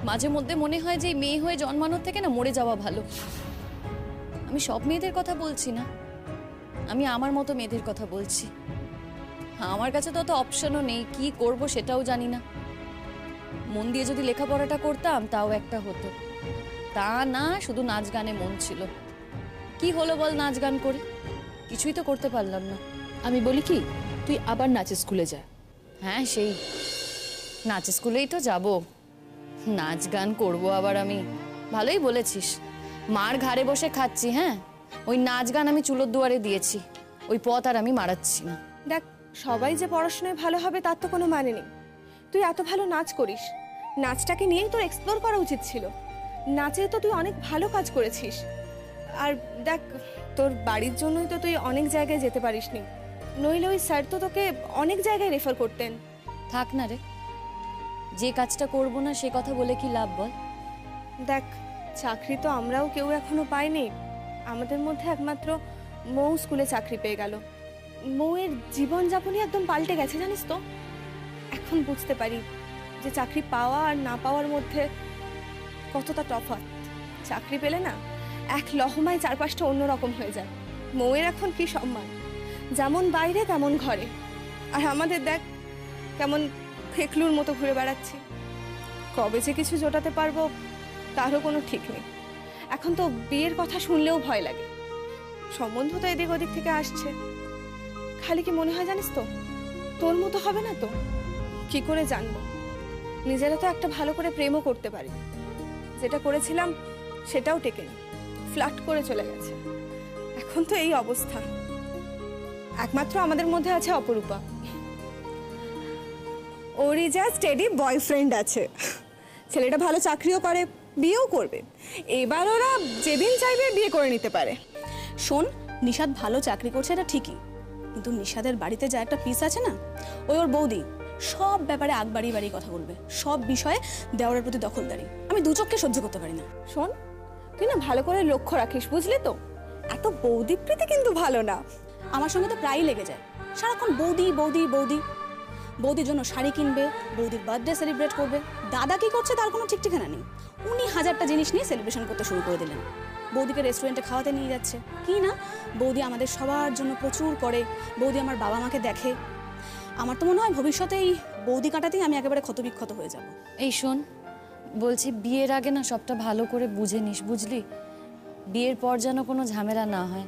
মাঝে মধ্যে মনে হয় যে মেয়ে হয়ে জন্মানোর থেকে না মরে যাওয়া ভালো। আমি সব মেয়েদের কথা বলছি না, আমি আমার মতো মেয়েদের কথা বলছি। আমার কাছে তো অত অপশনও নেই, কি করব সেটাও জানি না। মন দিয়ে যদি লেখাপড়াটা করতাম তাও একটা হতো, তা না, শুধু নাচ গানে মন ছিল। কি হলো বল নাচ গান করে? কিছুই তো করতে পারলাম না। আমি বলি কি, তুই আবার নাচের স্কুলে যা। হ্যাঁ, সেই নাচ স্কুলেই তো যাব, নাচ গান করবো আবার আমি। ভালোই বলেছিস, মার ঘাড়ে বসে খাচ্ছি। হ্যাঁ, ওই নাচ গান আমি চুলোর দুয়ারে দিয়েছি, ওই পথ আর আমি মারাচ্ছি না। দেখ, সবাই যে পড়াশোনায় ভালো হবে তার তো কোনো মানে নেই। তুই এত ভালো নাচ করিস, নাচটাকে নিয়েই তোর এক্সপ্লোর করা উচিত ছিল। নাচে তো তুই অনেক ভালো কাজ করেছিস। আর দেখ, তোর বাড়ির জন্যই তো তুই অনেক জায়গায় যেতে পারিসনি, নইলে ওই স্যার তো তোকে অনেক জায়গায় রেফার করতেন। থাক না রে, যে কাজটা করব না সে কথা বলে কি লাভ বল? দেখ, চাকরি তো আমরাও কেউ এখনো পাইনি। আমাদের মধ্যে একমাত্র মৌ স্কুলে চাকরি পেয়ে গেল। মৌয়ের জীবনযাপনই একদম পাল্টে গেছে, জানিস তো। এখন বুঝতে পারি যে চাকরি পাওয়া আর না পাওয়ার মধ্যে কতটা তফাৎ। চাকরি পেলে না এক লহমায় চারপাশটা অন্যরকম হয়ে যায়। মৌয়ের এখন কি সম্মান, যেমন বাইরে তেমন ঘরে। আর আমাদের দেখ কেমন ফেকলুর মতো ঘুরে বেড়াচ্ছি। কবে যে কিছু জোটাতে পারবো তারও কোনো ঠিক নেই। এখন তো বিয়ের কথা শুনলেও ভয় লাগে। সম্বন্ধ তো এদিক ওদিক থেকে আসছে। খালি কি মনে হয় জানিস তো, তোর মতো হবে না তো? কি করে জানবো? নিজেরা তো একটা ভালো করে প্রেমও করতে পারি, যেটা করেছিলাম সেটাও টেকেনি, ফ্লার্ট করে চলে গেছে। এখন তো এই অবস্থা। একমাত্র আমাদের মধ্যে আছে অপরূপা, ওরই যা স্টেডি বয়ফ্রেন্ড আছে। ছেলেটা ভালো চাকরিও করে, বিয়েও করবে। এবার ওরা যেদিন চাইবে বিয়ে করে নিতে পারে। শোন, নিশাদ ভালো চাকরি করছে এটা ঠিকই, কিন্তু নিশাদের বাড়িতে যা একটা পিস আছে না, ওই ওর বৌদি সব ব্যাপারে আগ বাড়িয়ে বাড়িয়ে কথা বলবে, সব বিষয়ে দেওয়ারের প্রতি দখলদারি। আমি দু চোখকে সহ্য করতে পারি না। শোন, তুই না ভালো করে লক্ষ্য রাখিস, বুঝলি তো? এত বৌদিপ্রীতি কিন্তু ভালো না। আমার সঙ্গে তো প্রায়ই লেগে যায়, সারাক্ষণ বৌদি বৌদি বৌদি। বৌদির জন্য শাড়ি কিনবে, বৌদির বার্থডে সেলিব্রেট করবে। দাদা কি করছে তার কোনো ঠিক ঠিকানা নেই। উনি 1000টা জিনিস নিয়ে সেলিব্রেশন করতে শুরু করে দিলেন। বৌদিকে রেস্টুরেন্টে খাওয়াতে নিয়ে যাচ্ছে। কি না, বৌদি আমাদের সবার জন্য প্রচুর করে। বৌদি আমার বাবা মাকে দেখে। আমার তো মনে হয় ভবিষ্যতে এই বৌদি কাটাতেই আমি একেবারে ক্ষতবিক্ষত হয়ে যাব। এই শোন, বলছি বিয়ের আগে না সবটা ভালো করে বুঝে নিস, বুঝলি? বিয়ের পর যেন কোনো ঝামেলা না হয়।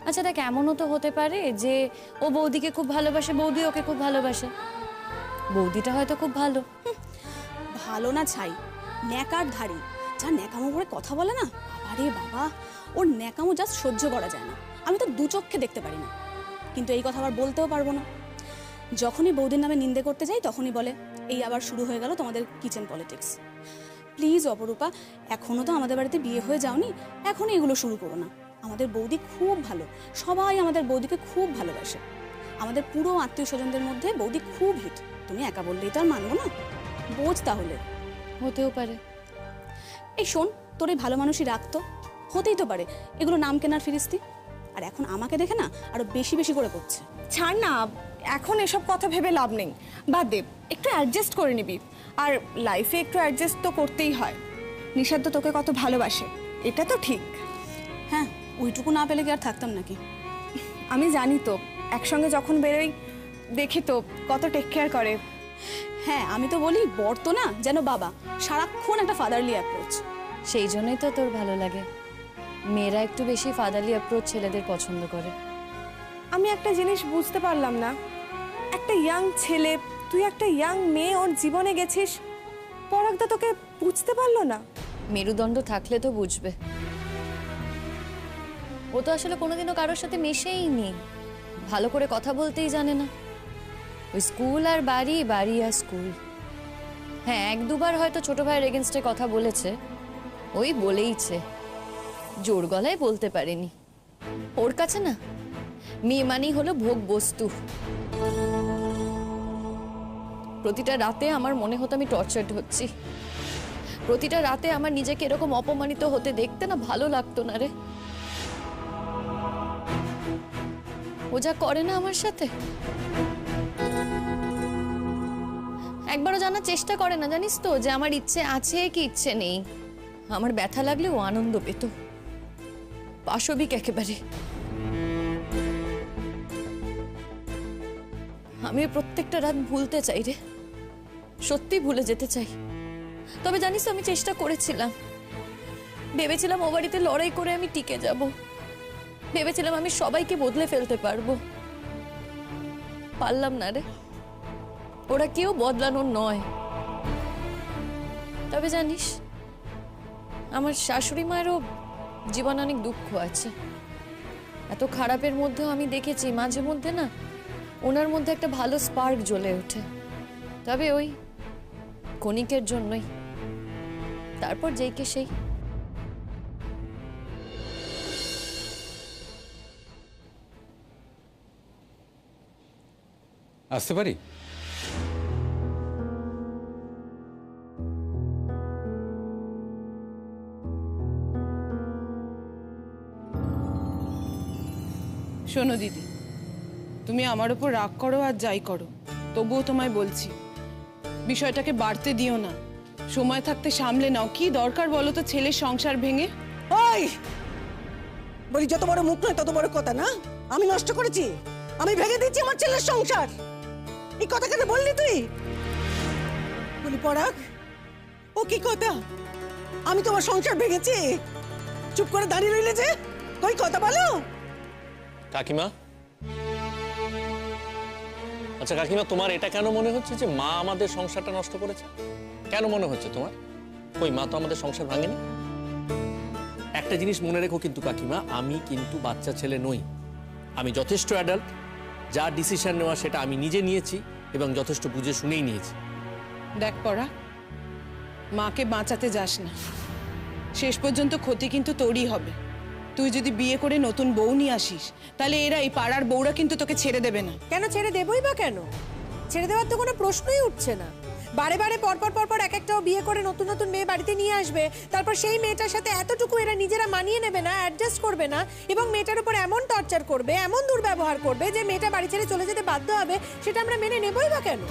আচ্ছা দেখ, এমনও তো হতে পারে যে ও বৌদিকে খুব ভালোবাসে, বৌদি ওকে খুব ভালোবাসে। বৌদিটা হয়তো খুব ভালো। ভালো না ছাই, ন্যাকার ধারী। যা ন্যাকামো করে কথা বলে না, আরে বাবা, ওর ন্যাকামো জাস্ট সহ্য করা যায় না। আমি তো দু চোখকে দেখতে পারি না, কিন্তু এই কথা আবার বলতেও পারবো না। যখনই বৌদির নামে নিন্দে করতে যাই তখনই বলে, এই আবার শুরু হয়ে গেল তোমাদের কিচেন পলিটিক্স। প্লিজ অপরূপা, এখনো তো আমাদের বাড়িতে বিয়ে হয়ে যাওনি, এখনই এগুলো শুরু করো না। আমাদের বৌদি খুব ভালো, সবাই আমাদের বৌদিকে খুব ভালোবাসে। আমাদের পুরো আত্মীয় স্বজনদের মধ্যে বৌদি খুব হিট। তুমি একা বললেই তো আর মানবো না, বোঝ তাহলে। হতেও পারে। এই শোন, তোর এই ভালো মানুষই রাখতো, হতেই তো পারে এগুলো নাম কেনার ফিরিস্তি। আর এখন আমাকে দেখে না আরো বেশি বেশি করে করছে। ছাড় না, এখন এসব কথা ভেবে লাভ নেই। বাদ দে, একটু অ্যাডজাস্ট করে নিবি। আর লাইফে একটু অ্যাডজাস্ট তো করতেই হয়। নিশাদ তো তোকে কত ভালোবাসে, এটা তো ঠিক। হ্যাঁ, ওইটুকু না পেলে কি আর থাকতাম নাকি? আমি জানি তো, একসঙ্গে যখন বেরোই দেখি তো কত টেক কেয়ার করে। হ্যাঁ, আমি তো বলি বর তো না যেন বাবা, সারাক্ষণ একটা ফাদারলি অ্যাপ্রোচ। সেই জন্যই তো তোর ভালো লাগে। মেয়েরা একটু বেশি ফাদারলি অ্যাপ্রোচ ছেলেদের পছন্দ করে। আমি একটা জিনিস বুঝতে পারলাম না, একটা ইয়াং ছেলে, তুই একটা ইয়াং মেয়ে ওর জীবনে গেছিস, পরাগদা তোকে বুঝতে পারলো না? মেরুদণ্ড থাকলে তো বুঝবে। ও তো আসলে কোনোদিনও কারোর সাথে মেশেই নি, ভালো করে কথা বলতেই জানে না। ওই স্কুল আর বাড়ি, বাড়ি আর স্কুল। হ্যাঁ, এক দুবার হয়তো ছোট ভাইয়ের এগেনস্টে কথা বলেছে, ওই বলেইছে, জোর গলায় বলতে পারেনি। ওর কাছে না মেয়ে মানেই হলো ভোগ বস্তু। প্রতিটা রাতে আমার মনে হতো আমি টর্চার্ড হচ্ছি। প্রতিটা রাতে আমার নিজেকে এরকম অপমানিত হতে দেখতে না ভালো লাগতো না রে। ও যা করে না আমার সাথে, একবারও জানার চেষ্টা করে না, জানিস তো, যে আমার ইচ্ছে আছে কি ইচ্ছে নেই। আমার ব্যথা লাগলে ও আনন্দ পেত, পাশবিক একেবারে। আমি প্রত্যেকটা রাত ভুলতে চাই রে, সত্যি ভুলে যেতে চাই। তবে জানিস তো, আমি চেষ্টা করেছিলাম, ভেবেছিলাম ও বাড়িতে লড়াই করে আমি টিকে যাব, ভেবেছিলাম আমি সবাইকে বদলে ফেলতে পারবো। পারলাম না রে, ওরা কেউ বদলানোর নয়। তবে জানিস, আমার শাশুড়ি মায়েরও জীবনে অনেক দুঃখ আছে। এত খারাপের মধ্যেও আমি দেখেছি মাঝে মধ্যে না ওনার মধ্যে একটা ভালো স্পার্ক জ্বলে ওঠে। তবে ওই ক্ষণিকের জন্যই, তারপর যেইকে সেই। আসতে পারি? শোনো দিদি, তুমি আমার উপর রাগ করো আর যাই করো, তবুও তোমায় বলছি বিষয়টাকে বাড়তে দিও না। সময় থাকতে সামলে নাও। কি দরকার বলো তো ছেলের সংসার ভেঙে? ওই বলি, যত বড় মুখ নয় তত বড় কথা না। আমি নষ্ট করেছি, আমি ভেঙে দিচ্ছি আমার ছেলের সংসার। এই কথা কেন বললি তুই? বলি পরাগ, ও কি কথা? আমি তোমার সংসার ভেঙেছি? চুপ করে দাঁড়িয়ে রইলে যে, কই কথা বলো। কাকিমা, আচ্ছা কাকিমা, তোমার এটা কেন মনে হচ্ছে যে মা আমাদের সংসারটা নষ্ট করেছে? কেন মনে হচ্ছে তোমার? কই, মা তো আমাদের সংসার ভাঙেনি। একটা জিনিস মনে রেখো কিন্তু কাকিমা, আমি কিন্তু বাচ্চা ছেলে নই। আমি যথেষ্ট অ্যাডাল্ট। যা ডিসিশন নেওয়া সেটা আমি নিজে নিয়েছি এবং যথেষ্ট বুঝে শুনেই নিয়েছি। দেখ পড়া, মাকে বাঁচাতে যাস না, শেষ পর্যন্ত ক্ষতি কিন্তু তোরই হবে। তুই যদি বিয়ে করে নতুন বউ নিয়ে আসিস, তাহলে এরা, এই পাড়ার বউরা কিন্তু তোকে ছেড়ে দেবে না। কেন ছেড়ে দেবই বা কেন? ছেড়ে দেওয়ার তো কোনো প্রশ্নই উঠছে না। বারে বারে পরপর এক একটাও বিয়ে করে নতুন নতুন মেয়ে বাড়িতে নিয়ে আসবে, তারপর সেই মেয়েটার সাথে এতটুকু এরা নিজেরা মানিয়ে নেবে না, অ্যাডজাস্ট করবে না, এবং মেয়েটার উপর এমন টর্চার করবে, এমন দুর্ব্যবহার করবে যে মেয়েটা বাড়ি ছেড়ে চলে যেতে বাধ্য হবে। সেটা আমরা মেনে নেবই বা কেন?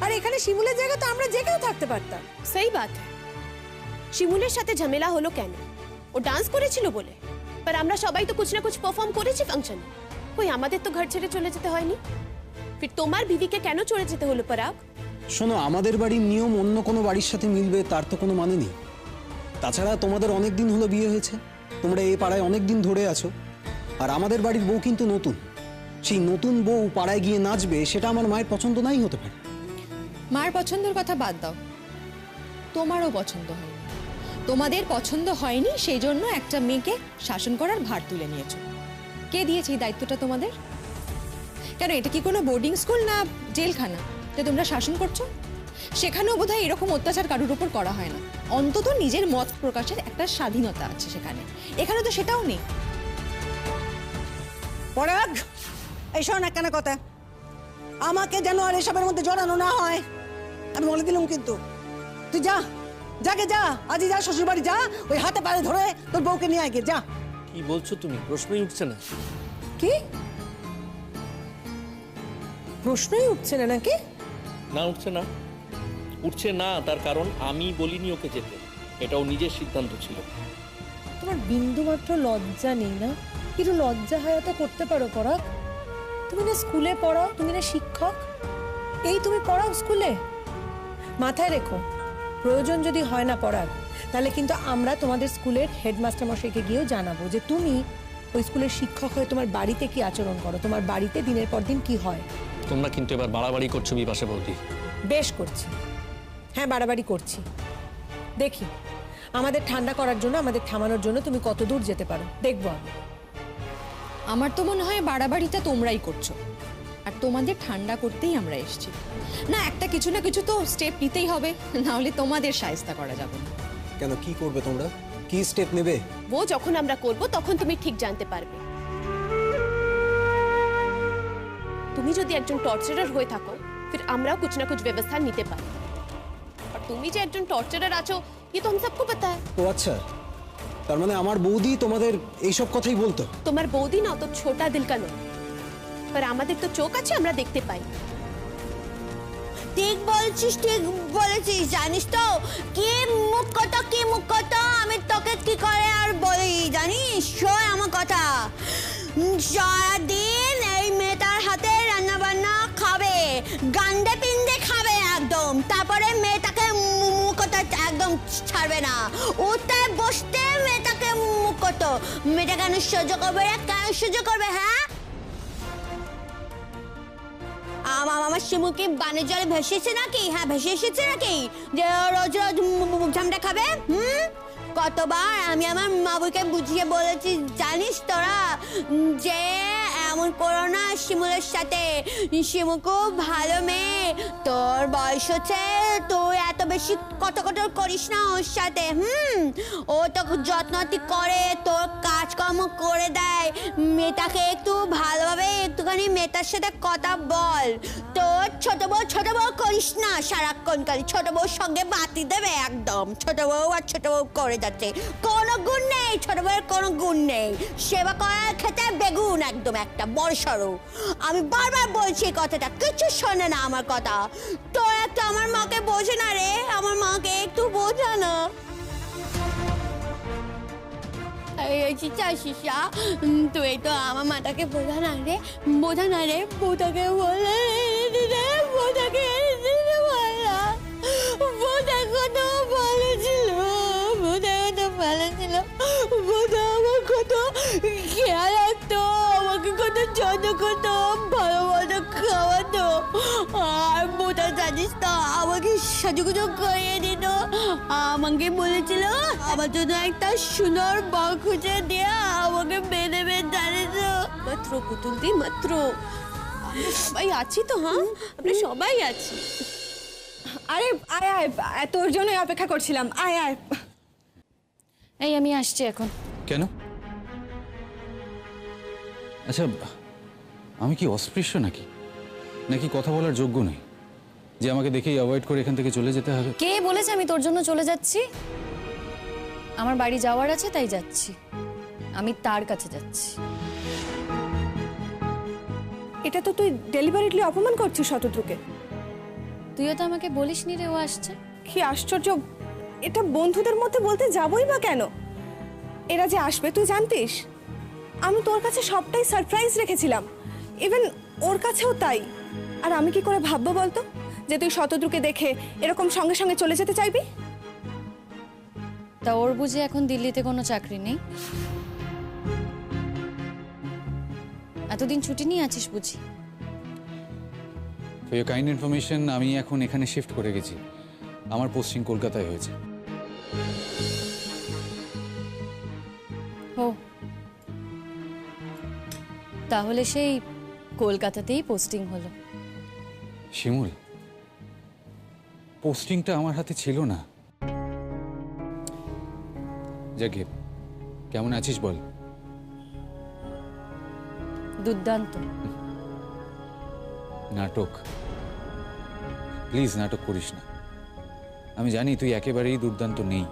আর এখানে শিমুলের জায়গা তো আমরা যে কেউ থাকতে পারতাম। সেই বাত শিমুলের সাথে ঝামেলা হলো কেন? ও ডান্স করেছিল বলে। पर আমরা সবাই তো कुछ না कुछ परफॉर्म করেছি ফাংশনে। কই, আমাদের তো ঘর ছেড়ে চলে যেতে হয়নি। फिर তোমার বিবিকে কেন চলে যেতে হলো পরাগ? শোনো, আমাদের বাড়ির নিয়ম অন্য কোনো বাড়ির সাথে মিলবে তার তো কোনো মানে নেই। তাছাড়া তোমাদের অনেক দিন হলো বিয়ে হয়েছে, তোমরা এই পাড়ায় অনেক দিন ধরে আছো, আর আমাদের বাড়ির বউ কিন্তু নতুন। সেই নতুন বউ পাড়ায় গিয়ে নাচবে, সেটা আমার মায়ের পছন্দ নাই হতে পারে। মার পছন্দের কথা বাদ দাও, তোমারও পছন্দ হয়নি। তোমাদের পছন্দ হয়নি, সেই জন্য একটা মেয়েকে শাসন করার ভার তুলে নিয়েছো। কে দিয়েছে এই দায়িত্বটা তোমাদের? কেন, এটা কি কোনো বোর্ডিং স্কুল না জেলখানা যে তোমরা শাসন করছো? সেখানেও বোধহয় এরকম অত্যাচার কারোর উপর করা হয় না। অন্তত নিজের মত প্রকাশের একটা স্বাধীনতা আছে সেখানে, এখানে তো সেটাও নেই। পরাগ, এই শোন একখানা কথা, আমাকে যেন আর এসবের মধ্যে জড়ানো না হয়, আমি বলে দিলাম কিন্তু। তুই যা, যাকে যা, আজই যা শ্বশুর বাড়ি যা, ওই হাতে পায়ে ধরে তোর বউকে নিয়ে আয় গিয়ে, যা। কি বলছো তুমি? প্রশ্নই উঠছে না। কি প্রশ্নই উঠছে না নাকি? না, উঠছে না। উঠছে না, তার কারণ আমি বলিনি ওকে যেতে, এটাও নিজের সিদ্ধান্ত ছিল। তোমার বিন্দু মাত্র লজ্জা নেই না? একটু লজ্জা হায়া তো করতে পারো পরাগ। তুমি না স্কুলে পড়াও, তুমি না শিক্ষক, এই তুমি পড়াও স্কুলে। মাথায় রেখো, প্রয়োজন যদি হয় না পড়ার, তাহলে কিন্তু আমরা তোমাদের স্কুলের হেডমাস্টার মশাইকে গিয়েও জানাবো যে তুমি ওই স্কুলের শিক্ষক হয়ে তোমার বাড়িতে কি আচরণ করো, তোমার বাড়িতে দিনের পর দিন কি হয়। তোমরা কিন্তু এবার বাড়াবাড়ি করছো বিপাশা বৌদি। বেশ করছি, হ্যাঁ বাড়াবাড়ি করছি। দেখি আমাদের ঠান্ডা করার জন্য, আমাদের থামানোর জন্য তুমি কত দূর যেতে পারো, দেখবো আমি। আমার তো মনে হয় বাড়াবাড়িটা তোমরাই করছো, আর তোমাদের ঠান্ডা করতেই আমরা এসেছি। না, একটা কিছু না কিছু তো স্টেপ নিতেই হবে, না হলে তোমাদের শায়েস্তা করা যাবে না। কেন, কি করবে তোমরা? কি স্টেপ নেবে? ও যখন আমরা করব তখন তুমি ঠিক জানতে পারবে। তুমি যদি একজন টর্চারার হয়ে থাকো, फिर আমরাও कुछ না कुछ ব্যবস্থা নিতে পারি। আর তুমি যে একজন টর্চারার আছো, ये तो हम सबको पता है। ও আচ্ছা, তার মানে আমার বৌদি তোমাদের এইসব কথাই বলতো? তোমার বৌদি না তো ছোটা দিল কা নয়। আর আমাদের তো চোখ আছে, আমরা দেখতে পাই। ঠিক বলছিস, ঠিক বলেছিস। জানিস তো কি মুখ কত আমি তোকে কি করে আর বলি জানিস? শোন আমার কথা, সারাদিন এই মেয়েটার হাতে রান্না বান্না খাবে, গান্ডে পিন্ডে খাবে একদম, তারপরে মেয়েটাকে মুখটা একদম ছাড়বে না, উঠতে বসতে মেয়েটাকে মুখত। মেয়েটা কেন সহ্য করবে রে? কেন সহ্য করবে? হ্যাঁ, আমার শিমুকে বানের জলে ভেসে এসেছে নাকি? হ্যাঁ, ভেসে এসেছে নাকি যে রোজ রোজ মুখ ঝামটা খাবে? কতবার আমি আমার মাবুকে বুঝিয়ে বলেছি জানিস তোরা, যে এমন করো না শিমুলের সাথে। শিমু খুব ভালো মেয়ে, তোর বয়স হচ্ছে, তুই এত বেশি কত করিস না ওর সাথে। ও তো যত্নটি করে, তোর কাজকর্ম করে দেয়। মেয়েটাকে একটু ভালোভাবে একটুখানি মেয়েটার সাথে কথা বল। তোর ছোট বউ করিস না, সারাক্ষণ খালি ছোট বউর সঙ্গে বাতি দেবে একদম। ছোট বউ করে যাচ্ছে, কোনো গুণ নেই ছোট বউয়ের, কোনো গুণ নেই। সেবা করার ক্ষেত্রে বেগুন একদম একটা বড় সড়ো। আমি বারবার বলছি এই কথাটা, কিছু শোনে না আমার কথা। তোর একটা আমার মাকে বোঝে না রে, আমার মাকে একটু বোঝা না। শিশা, তুই তো আমার মাটাকে বোঝা না রে, বউটাকে বলে রে, বউটাকে বলা। বউটা কত ভালো ছিল, বউটা আমার কত খেয়াল রাখতো, আমাকে কত যত্ন করতো, ভালো মতো খাওয়াতো। আর বউটা জানিস তো আমাকে সাজুগুজু করিয়ে দিত। আমাকে বলেছিল আমার জন্য একটা সুন্দর বউ খুঁজে দেয়া, আমাকে বেঁধে জানিস মাত্র পুতুল দি, মাত্র। আমরা সবাই আছি তো। হ্যাঁ, আমরা সবাই আছি। আরে আয় আয়, তোর জন্যই অপেক্ষা করছিলাম। আয় আয়। এই আমি আসছি এখন। কেন? আচ্ছা, আমি কি অস্পৃশ্য নাকি কথা বলার যোগ্য নই যে আমাকে দেখেই অ্যাভয়েড করে এখান থেকে চলে যেতে হবে? কে বলেছে আমি তোর জন্য চলে যাচ্ছি? আমার বাড়ি যাওয়ার আছে তাই যাচ্ছি, আমি তার কাছে যাচ্ছি। এটা তো তুই ডেলিভারিটলি অপমান করছিস শতদ্রুকে। তুইও তো আমাকে বলিসনি রে ও আসছে। কি আশ্চর্য, এটা বন্ধুদের মধ্যে বলতে যাবই বা কেন? এরা যে আসবে তুই জানতিস? আমি তোর কাছে সবটাই সারপ্রাইজ রেখেছিলাম, ইভেন ওর কাছেও তাই। আর আমি কি করে ভাববো বলতো যে তুই শতদ্রুকে দেখে এরকম সঙ্গে সঙ্গে চলে যেতে চাইবি? তা ওর বুঝি এখন দিল্লিতে কোনো চাকরি নেই? এতদিন ছুটি নিয়ে আছিস বুঝি? ফর ইউর কাইন্ড ইনফরমেশন, আমি এখন এখানে শিফট করে গেছি। আমার পোস্টিং কলকাতায় হয়েছে। ও, তাহলে সেই কলকাতাতেই পোস্টিং হলো। শিমুল, পোস্টিংটা আমার হাতে ছিল না। যাকে কেমন আছিস বল? দুর্দান্ত। নাটক, প্লিজ নাটক করিস না। আমি জানি তুই একেবারেই দুর্দান্ত নেই।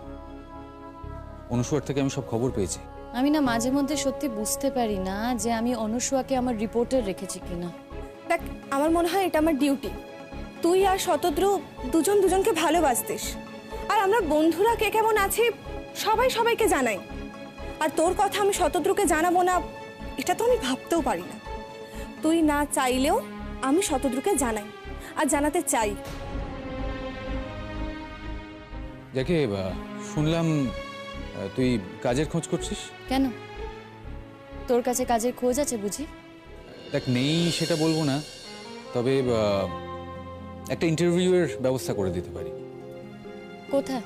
অনুসুয়ার থেকে আমি সব খবর পেয়েছি। আমি না মাঝে মধ্যে সত্যি বুঝতে পারি না যে আমি অনুসুয়াকে আমার রিপোর্টার রেখেছি কিনা। দেখ, আমার মনে হয় এটা আমার ডিউটি। তুই আর শতদ্রু দুজনকে ভালোবাসতিস, আর আমরা বন্ধুরা কে কেমন আছি সবাইকে জানাই। আর তোর কথা আমি শতদ্রুকে জানাবো না, এটা তো আমি ভাবতেও পারি না। তুই না চাইলেও আমি শতদ্রুকে জানাই, আর জানাতে চাই। যাকে শুনলাম তুই কাজের খোঁজ করছিস। কেন, তোর কাছে কাজের খোঁজ আছে বুঝি? দেখ, নেই সেটা বলবো না, তবে একটা ইন্টারভিউয়ের ব্যবস্থা করে দিতে পারি। কোথায়?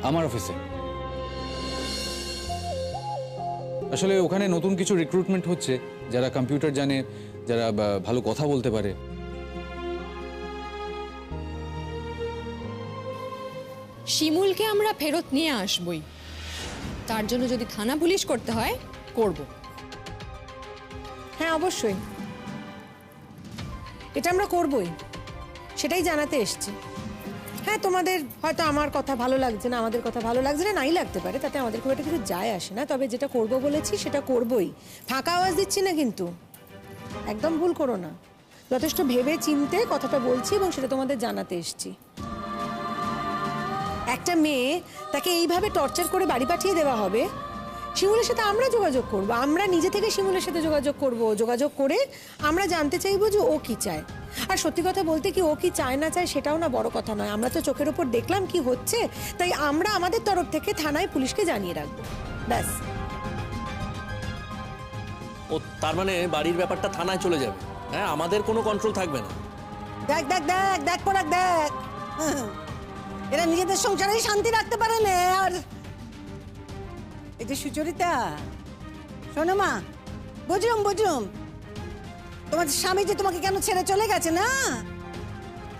আমার অফিসে। আসলে ওখানে নতুন কিছু রিক্রুটমেন্ট হচ্ছে, যারা কম্পিউটার জানে, যারা ভালো কথা বলতে পারে। শিমুলকে আমরা ফেরত নিয়ে আসবই, তার জন্য যদি থানা পুলিশ করতে হয় করব। হ্যাঁ অবশ্যই, এটা আমরা করবই, সেটাই জানাতে এসেছি। হ্যাঁ তোমাদের হয়তো আমার কথা ভালো লাগছে না, আমাদের কথা ভালো লাগছে না, নাই লাগতে পারে, তাতে আমাদের খুব একটা কিছু যায় আসে না। তবে যেটা করব বলেছি সেটা করবই, ফাঁকা আওয়াজ দিচ্ছি না কিন্তু, একদম ভুল করো না। যথেষ্ট ভেবে চিন্তে কথাটা বলছি এবং সেটা তোমাদের জানাতে এসেছি। একটা মেয়ে তাকে এইভাবে টর্চার করে বাড়ি পাঠিয়ে দেওয়া হবে, শিমুলের সাথে আমরা যোগাযোগ করব, আমরা নিজে থেকে শিমুলের সাথে যোগাযোগ করব, যোগাযোগ করে আমরা জানতে চাইবো যে ও কি চায়। আর সত্যি কথা বলতে কি, ও কি চায় না চায় সেটাও না বড় কথা নয়, আমরা তো চোখের ওপর দেখলাম কি হচ্ছে, তাই আমরা আমাদের তরফ থেকে থানায় পুলিশকে জানিয়ে রাখবো, ব্যাস। ও তার মানে বাড়ির ব্যাপারটা থানায় চলে যাবে, হ্যাঁ, আমাদের কোনো কন্ট্রোল থাকবে না। দেখ দেখ দেখ দেখ পরাগ দেখ, এরা নিজেদের সংসারেই শান্তি রাখতে পারে না। আর এই যে সুচরিতা, শোনো মা, বুঝুম তোমার স্বামী যে তোমাকে কেন ছেড়ে চলে গেছে না,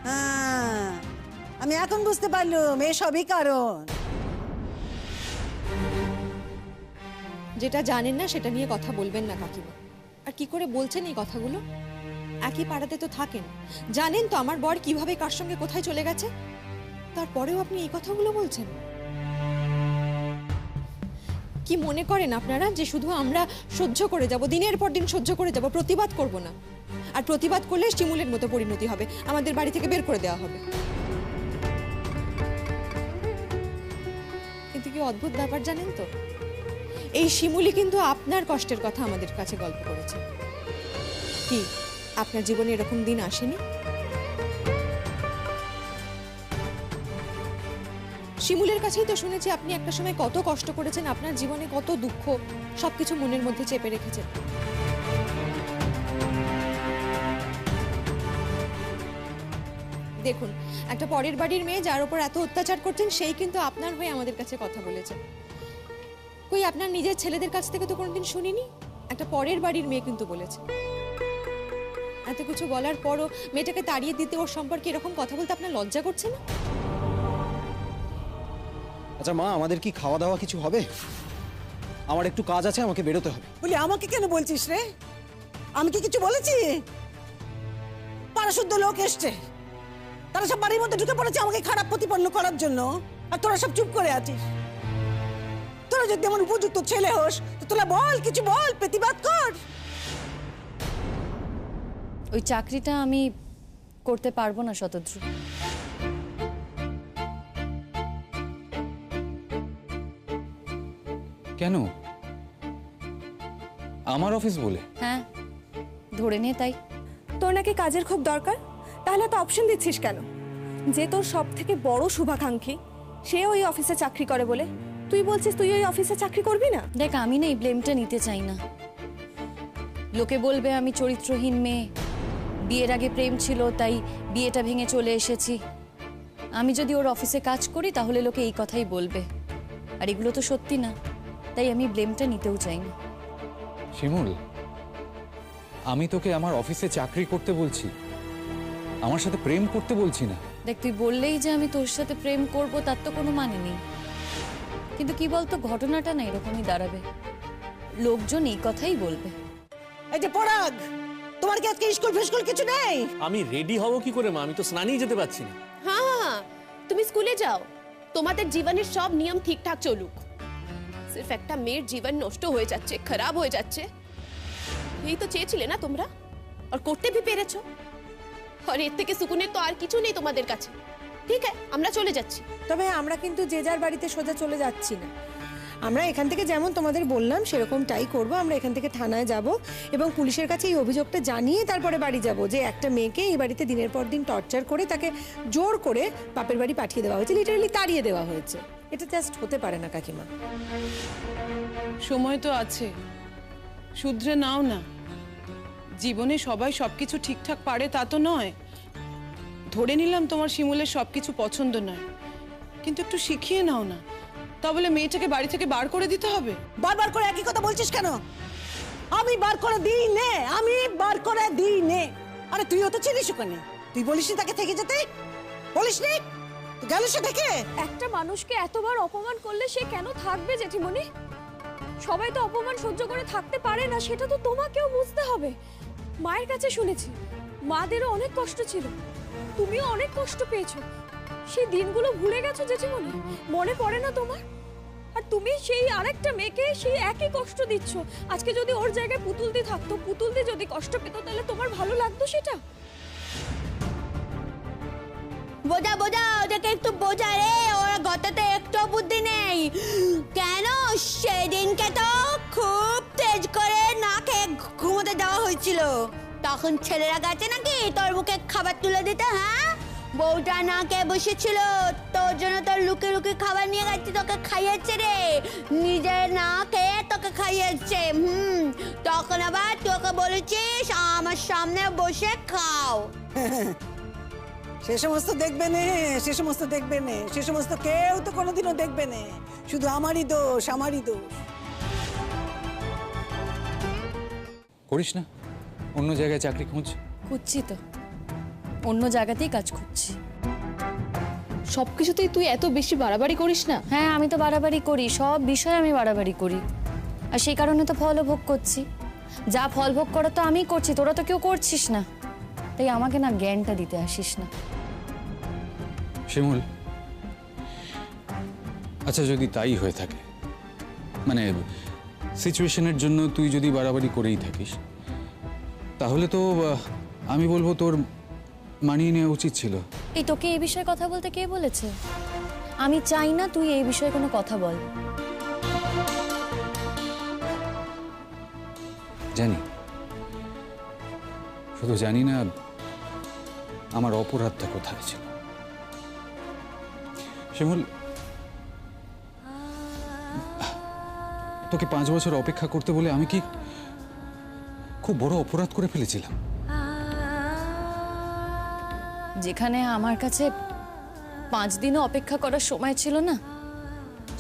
হ্যাঁ আমি এখন বুঝতে পারলুম, এ সবই কারণ। যেটা জানেন না সেটা নিয়ে কথা বলবেন না কাকিমা। আর কি করে বলছেন এই কথাগুলো? একই পাড়াতে তো থাকেন, জানেন তো আমার বর কিভাবে কার সঙ্গে কোথায় চলে গেছে, তারপরেও আপনি এই কথাগুলো বলছেন। কি মনে করেন আপনারা যে শুধু আমরা সহ্য করে যাব, দিনের পর দিন সহ্য করে যাব, প্রতিবাদ করব না? আর প্রতিবাদ করলে শিমুলের মতো পরিণতি হবে, আমাদের বাড়ি থেকে বের করে দেওয়া হবে। কিন্তু কি অদ্ভুত ব্যাপার জানেন তো, এই শিমুলি কিন্তু আপনার কষ্টের কথা আমাদের কাছে গল্প করেছে। কি আপনার জীবনে এরকম দিন আসেনি? শিমুলের কাছেই তো শুনেছি আপনি একটা সময় কত কষ্ট করেছেন, আপনার জীবনে কত দুঃখ সবকিছু মনের মধ্যে চেপে রেখেছেন। দেখুন, একটা পরের বাড়ির মেয়ে যার উপর এত অত্যাচার করছেন, সেই কিন্তু আপনার হয়ে আমাদের কাছে কথা বলেছে। কই আপনার নিজের ছেলেদের কাছ থেকে তো কোনোদিন শুনিনি, একটা পরের বাড়ির মেয়ে কিন্তু বলেছে। এত কিছু বলার পরও মেয়েটাকে তাড়িয়ে দিতে, ওর সম্পর্কে এরকম কথা বলতে আপনার লজ্জা করছে না? আচ্ছা মা, আমাদের কি খাওয়া দাওয়া কিছু হবে? আমার একটু কাজ আছে, আমাকে বেরোতে হবে। বলি আমাকে কেন বলছিস রে? আমি কি কিছু বলেছি? পাড়াশুদ্ধ লোক এসছে, তারা সব বাড়ির মধ্যে ঢুকে পড়েছে আমাকে খারাপ প্রতিপন্ন করার জন্য, আর তোরা সব চুপ করে আছিস। তোরা যদি এমন উপযুক্ত ছেলে হোস তো তোরা বল, কিছু বল, প্রতিবাদ কর। ওই চাকরিটা আমি করতে পারবো না শতদ্রু। কেন? আমার অফিস বলে? হ্যাঁ, ধরে নে তাই। তোর নাকি কাজের খুব দরকার, তাহলে তো অপশন দিচ্ছিস কেন? যে তোর সব থেকে বড় শুভাকাঙ্ক্ষী, সে ওই অফিসে চাকরি করে বলে তুই বলছিস তুই ওই অফিসে চাকরি করবি না? দেখ, আমি না এই ব্লেমটা নিতে চাই না। লোকে বলবে আমি চরিত্রহীন মেয়ে, বিয়ের আগে প্রেম ছিল তাই বিয়েটা ভেঙে চলে এসেছি। আমি যদি ওর অফিসে কাজ করি তাহলে লোকে এই কথাই বলবে, আর এগুলো তো সত্যি না, তাই আমি ব্লেমটা নিতেও চাই না। শিমুল, আমি তোকে আমার অফিসে চাকরি করতে বলছি, আমার সাথে প্রেম করতে বলছি না। দেখ, তুই বললেই যে আমি তোর সাথে প্রেম করব তার তো কোনো মানে নেই, কিন্তু কি বলতো, ঘটনাটা না এরকমই দাঁড়াবে, লোকজন এই কথাই বলবে। এই যে পরাগ, তোমার কি আজকে স্কুল ফিস্কুল কিছু নেই? আমি রেডি হব কি করে মা? আমি তো স্নানই যেতে পারছি না। হ্যাঁ, তুমি স্কুলে যাও, তোমাদের জীবনের সব নিয়ম ঠিকঠাক চলুক। সির্ফ একটা মেয়ের জীবন নষ্ট হয়ে যাচ্ছে, খারাপ হয়ে যাচ্ছে, এই তো চেয়েছিলে না তোমরা, আর করতে ভি পেরেছো। আর এর থেকে সুকুনের তো আর কিছু নেই তোমাদের কাছে। ঠিক আছে, আমরা চলে যাচ্ছি। তবে আমরা কিন্তু যে যার বাড়িতে সোজা চলে যাচ্ছি না, আমরা এখান থেকে যেমন তোমাদের বললাম সেরকমটাই করব। আমরা এখান থেকে থানায় যাব এবং পুলিশের কাছে এই অভিযোগটা জানিয়ে তারপরে বাড়ি যাব যে একটা মেয়েকে এই বাড়িতে দিনের পর দিন টর্চার করে তাকে জোর করে বাপের বাড়ি পাঠিয়ে দেওয়া হয়েছে, লিটারালি তাড়িয়ে দেওয়া হয়েছে। এটা জাস্ট হতে পারে না কাকিমা। সময় তো আছে, শুধরে নাও না। জীবনে সবাই সবকিছু ঠিকঠাক পারে তা তো নয়। ধরে নিলাম তোমার শিমুলের সবকিছু পছন্দ নয়, কিন্তু একটু শিখিয়ে নাও না, তা বলে মেয়েটাকে বাড়ি থেকে বার করে দিতে হবে? বারবার করে একই কথা বলছিস কেন? আমি বার করে দিই নে, আমি বার করে দিই নে। আরে তুইও তো ছিলিস ওখানে, তুই বলিসনি তাকে থেকে যেতে? বলিসনি? তুই গেল সে থেকে? একটা মানুষকে এতবার অপমান করলে সে কেন থাকবে জেঠিমণি? সবাই তো অপমান সহ্য করে থাকতে পারে না, সেটা তো তোমাকেও বুঝতে হবে। মায়ের কাছে শুনেছি মাদেরও অনেক কষ্ট ছিল, তুমিও অনেক কষ্ট পেয়েছো, সেই দিনগুলো ভুলে গেছো জেঠিমণি? মনে পড়ে না তোমার? আর তুমি সেই আরেকটা মেয়েকে সেই একই কষ্ট দিচ্ছ। আজকে যদি ওর জায়গায় পুতুলদি থাকতো, পুতুলদি যদি কষ্ট পেত, তাহলে তোমার ভালো লাগতো সেটা? বোঝা বোঝা, ওদেরকে একটু বোঝা রে, ওরা গততে একটু বুদ্ধি নেই। কেন সেদিনকে তো খুব তেজ করে না খেয়ে ঘুমোতে দেওয়া হয়েছিল, তখন ছেলেরা গেছে নাকি তোর মুখে খাবার তুলে দিতে? হ্যাঁ, বউটা না খেয়ে বসেছিল, তোর জন্য তোর লুকে লুকে খাবার নিয়ে গেছে, তোকে খাইয়েছে রে, নিজে না খেয়ে তোকে খাইয়েছে। তখন আবার তোকে বলেছিস আমার সামনে বসে খাও। সে সমস্ত দেখবে নে, সে সমস্ত দেখবে নে, সে সমস্ত কেউ তো কোনোদিনও দেখবে নে। শুধু আমারই দোষ, আমারই দোষ। করিস না, অন্য জায়গায় চাকরি খুঁজ। খুঁজছি তো, অন্য জায়গাতেই কাজ খুঁজছি। সবকিছুতেই তুই এত বেশি বাড়াবাড়ি করিস না। হ্যাঁ, আমি তো বাড়াবাড়ি করি, সব বিষয়ে আমি বাড়াবাড়ি করি, আর সেই কারণে তো ফলও ভোগ করছি। যা ফল ভোগ করা তো আমিই করছি, তোরা তো কেউ করছিস না। তাই আমাকে না জ্ঞানটা দিতে আসিস না। শিমুল, আচ্ছা যদি তাই হয়ে থাকে, মানে সিচুয়েশনের জন্য তুই যদি বাড়াবাড়ি করেই থাকিস, তাহলে তো আমি বলবো তোর মানিয়ে নেওয়া উচিত ছিল। এই তোকে এই বিষয়ে কথা বলতে কে বলেছে? আমি চাই না তুই এই বিষয়ে কোনো কথা বল। জানি, শুধু জানি না আমার অপরাধটা কোথায় ছিল। শিমুল, তোকে 5 বছর অপেক্ষা করতে বলে আমি কি খুব বড় অপরাধ করে ফেলেছিলাম? যেখানে আমার কাছে 5 দিনও অপেক্ষা করার সময় ছিল না,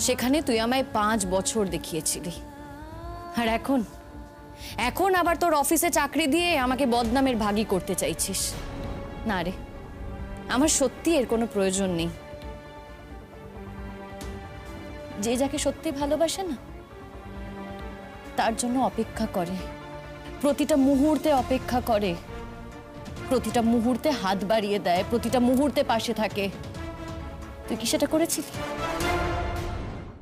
সেখানে তুই আমায় 5 বছর দেখিয়েছিলি। আর এখন আবার তোর অফিসে চাকরি দিয়ে আমাকে বদনামের ভাগী করতে চাইছিস। না রে, আমার সত্যি এর কোনো প্রয়োজন নেই। যে যাকে সত্যি ভালোবাসে না, তার জন্য অপেক্ষা করে, প্রতিটা মুহূর্তে অপেক্ষা করে, প্রতিটা মুহূর্তে হাত বাড়িয়ে দেয়, প্রতিটা মুহূর্তে পাশে থাকে। তুই কি সেটা করেছিলি?